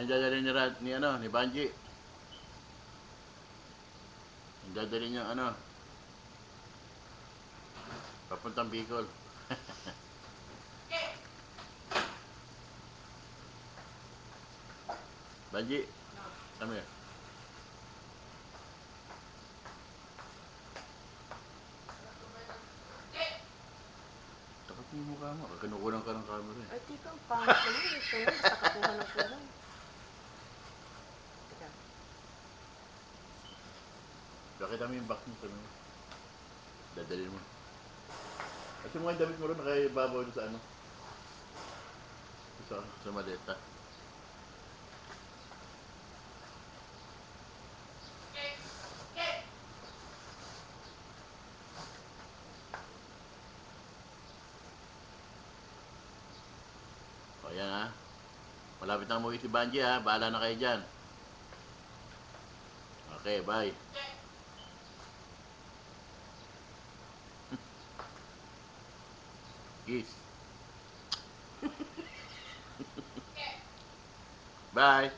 Yan yung dadalhin ni Banji. Yung dadalhin niyang papuntang Bicol. Banji, come here. Takot mo yung mukha mo. Kinukulang ka ng camera eh. Ay, tito, ang pangit naman. Ito na, basta kakuha ng kulang. Teka. Pakita mo yung box mo. Dadalhin mo. Kasi mga damit mo rin nakaibabaw doon sa maleta. O yan ha. Malapit na umuwi si Banji ha. Bahala na kayo dyan. Okay, bye. Kiss. Bye.